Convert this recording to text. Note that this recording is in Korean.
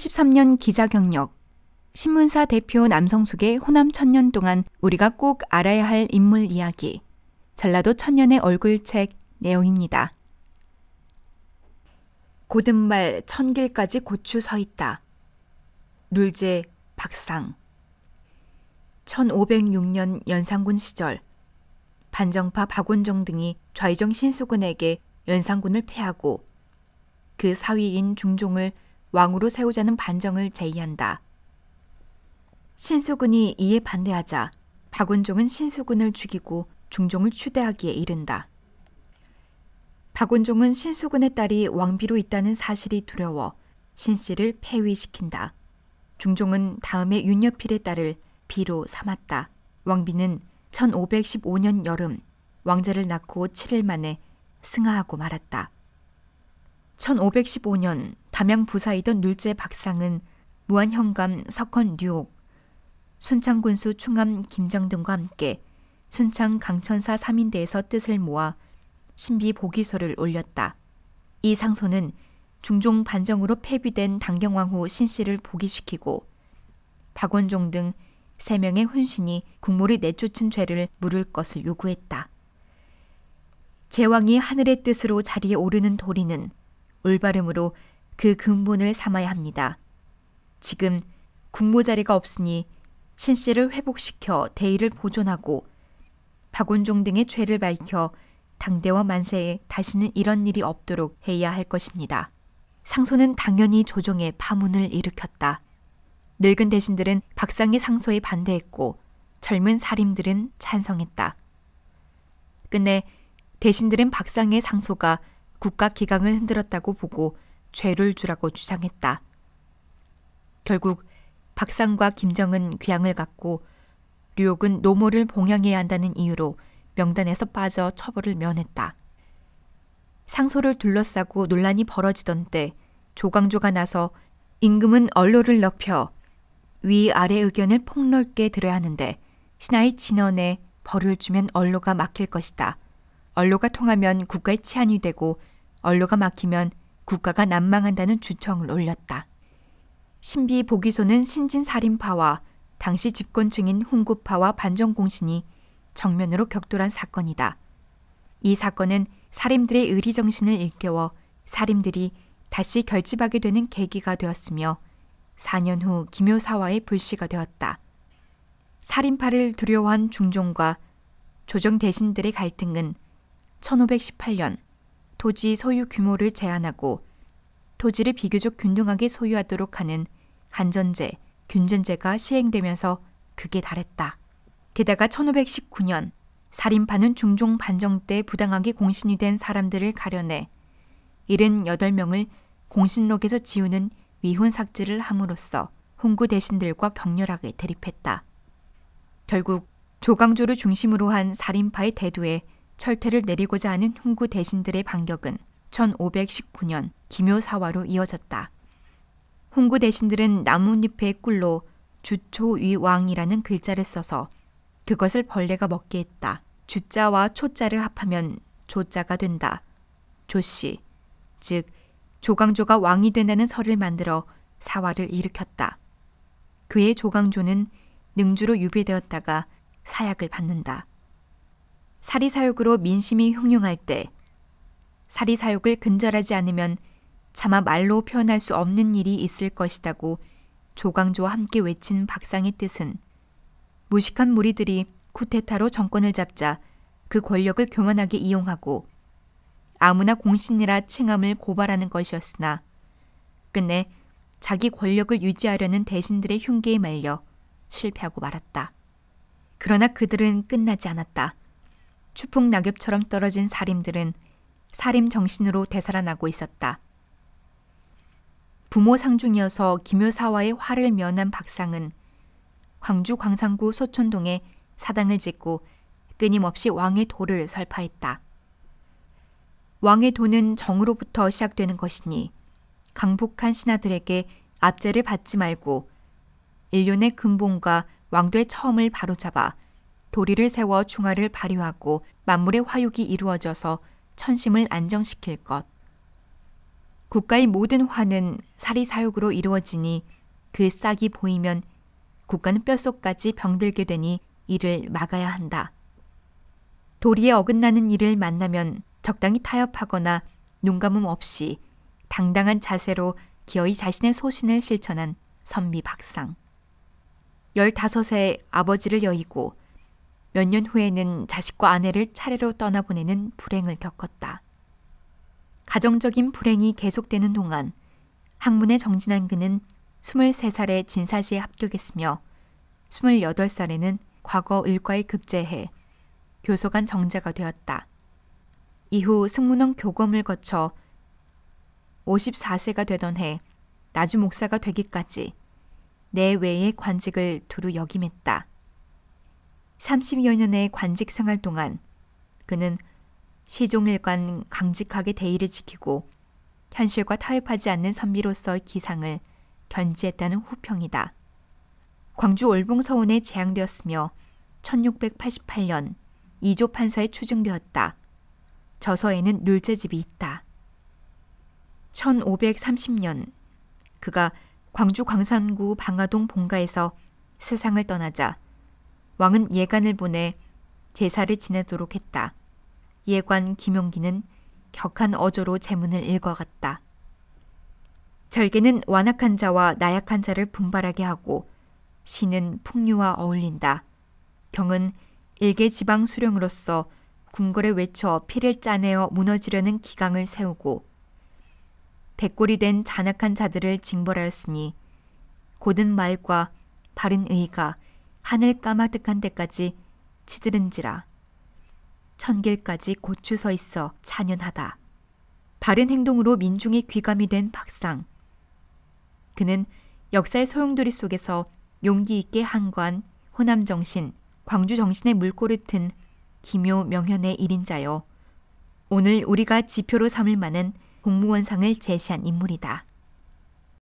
33년 기자 경력, 신문사 대표 남성숙의 호남 천년 동안 우리가 꼭 알아야 할 인물 이야기, 전라도 천년의 얼굴책 내용입니다. 고든말 천길까지 고추 서 있다. 룰제 박상. 1506년 연산군 시절 반정파 박원종 등이 좌의정 신수군에게 연산군을 패하고 그 사위인 중종을 왕으로 세우자는 반정을 제의한다. 신수군이 이에 반대하자 박원종은 신수군을 죽이고 중종을 추대하기에 이른다. 박원종은 신수군의 딸이 왕비로 있다는 사실이 두려워 신씨를 폐위시킨다. 중종은 다음에 윤여필의 딸을 비로 삼았다. 왕비는 1515년 여름 왕자를 낳고 7일 만에 승하하고 말았다. 1515년 담양 부사이던 룰제 박상은 무한현감 석헌 류옥, 순창군수 충암 김정 등과 함께 순창 강천사 3인대에서 뜻을 모아 신비 보기소를 올렸다. 이 상소는 중종 반정으로 폐위된 당경왕후 신씨를 복위시키고 박원종 등 3명의 훈신이 국몰이 내쫓은 죄를 물을 것을 요구했다. 제왕이 하늘의 뜻으로 자리에 오르는 도리는 올바름으로 그 근본을 삼아야 합니다. 지금 국무 자리가 없으니 신씨를 회복시켜 대의를 보존하고 박원종 등의 죄를 밝혀 당대와 만세에 다시는 이런 일이 없도록 해야 할 것입니다. 상소는 당연히 조정의 파문을 일으켰다. 늙은 대신들은 박상의 상소에 반대했고 젊은 사림들은 찬성했다. 끝내 대신들은 박상의 상소가 국가 기강을 흔들었다고 보고 죄를 주라고 주장했다. 결국 박상과 김정은 귀양을 갖고 류옥은 노모를 봉양해야 한다는 이유로 명단에서 빠져 처벌을 면했다. 상소를 둘러싸고 논란이 벌어지던 때 조광조가 나서 임금은 언로를 넓혀 위아래 의견을 폭넓게 들어야 하는데 신하의 진언에 벌을 주면 언로가 막힐 것이다. 언로가 통하면 국가의 치안이 되고 언로가 막히면 국가가 난망한다는 주청을 올렸다. 신비 보기소는 신진살인파와 당시 집권층인 훈구파와 반정공신이 정면으로 격돌한 사건이다. 이 사건은 사림들의 의리정신을 일깨워 사림들이 다시 결집하게 되는 계기가 되었으며 4년 후 기묘사화의 불씨가 되었다. 살인파를 두려워한 중종과 조정 대신들의 갈등은 1518년 토지 소유 규모를 제한하고 토지를 비교적 균등하게 소유하도록 하는 한전제, 균전제가 시행되면서 극에 달했다. 게다가 1519년 살인파는 중종 반정 때 부당하게 공신이 된 사람들을 가려내 78명을 공신록에서 지우는 위훈 삭제를 함으로써 훈구 대신들과 격렬하게 대립했다. 결국 조광조를 중심으로 한 살인파의 대두에 철퇴를 내리고자 하는 훈구 대신들의 반격은 1519년 기묘사화로 이어졌다. 훈구 대신들은 나뭇잎의 꿀로 주초위왕이라는 글자를 써서 그것을 벌레가 먹게 했다. 주자와 초자를 합하면 조자가 된다. 조씨, 즉 조광조가 왕이 된다는 설을 만들어 사화를 일으켰다. 그의 조광조는 능주로 유배되었다가 사약을 받는다. 사리사욕으로 민심이 흉흉할 때 사리사욕을 근절하지 않으면 차마 말로 표현할 수 없는 일이 있을 것이다고 조광조와 함께 외친 박상의 뜻은 무식한 무리들이 쿠데타로 정권을 잡자 그 권력을 교만하게 이용하고 아무나 공신이라 칭함을 고발하는 것이었으나 끝내 자기 권력을 유지하려는 대신들의 흉계에 말려 실패하고 말았다. 그러나 그들은 끝나지 않았다. 추풍 낙엽처럼 떨어진 사림들은 사림 정신으로 되살아나고 있었다. 부모 상중이어서 기묘사화의 화를 면한 박상은 광주 광산구 소촌동에 사당을 짓고 끊임없이 왕의 도를 설파했다. 왕의 도는 정으로부터 시작되는 것이니 강복한 신하들에게 압제를 받지 말고 일륜의 근본과 왕도의 처음을 바로잡아 도리를 세워 중화를 발휘하고 만물의 화육이 이루어져서 천심을 안정시킬 것. 국가의 모든 화는 사리사욕으로 이루어지니 그 싹이 보이면 국가는 뼛속까지 병들게 되니 이를 막아야 한다. 도리에 어긋나는 일을 만나면 적당히 타협하거나 눈감음 없이 당당한 자세로 기어이 자신의 소신을 실천한 선비 박상. 15세 아버지를 여의고 몇 년 후에는 자식과 아내를 차례로 떠나보내는 불행을 겪었다. 가정적인 불행이 계속되는 동안 학문에 정진한 그는 23살에 진사시에 합격했으며 28살에는 과거 의과에 급제해 교소관 정자가 되었다. 이후 승문원 교검을 거쳐 54세가 되던 해 나주 목사가 되기까지 내외의 관직을 두루 역임했다. 30여 년의 관직 생활 동안 그는 시종일관 강직하게 대의를 지키고 현실과 타협하지 않는 선비로서의 기상을 견지했다는 후평이다. 광주 올봉서원에 재앙되었으며 1688년 이조 판서에 추증되었다. 저서에는 룰제집이 있다. 1530년 그가 광주 광산구 방화동 본가에서 세상을 떠나자 왕은 예관을 보내 제사를 지내도록 했다. 예관 김용기는 격한 어조로 제문을 읽어갔다. 절개는 완악한 자와 나약한 자를 분발하게 하고 시는 풍류와 어울린다. 경은 일개 지방 수령으로서 궁궐에 외쳐 피를 짜내어 무너지려는 기강을 세우고 백골이 된 잔악한 자들을 징벌하였으니 고든 말과 바른 의가 하늘 까마득한 데까지 치드른지라. 천길까지 고추 서 있어 찬연하다. 바른 행동으로 민중의 귀감이 된 박상. 그는 역사의 소용돌이 속에서 용기 있게 한관, 호남정신, 광주정신의 물꼬를 튼 기묘 명현의 1인자요. 오늘 우리가 지표로 삼을 만한 공무원상을 제시한 인물이다.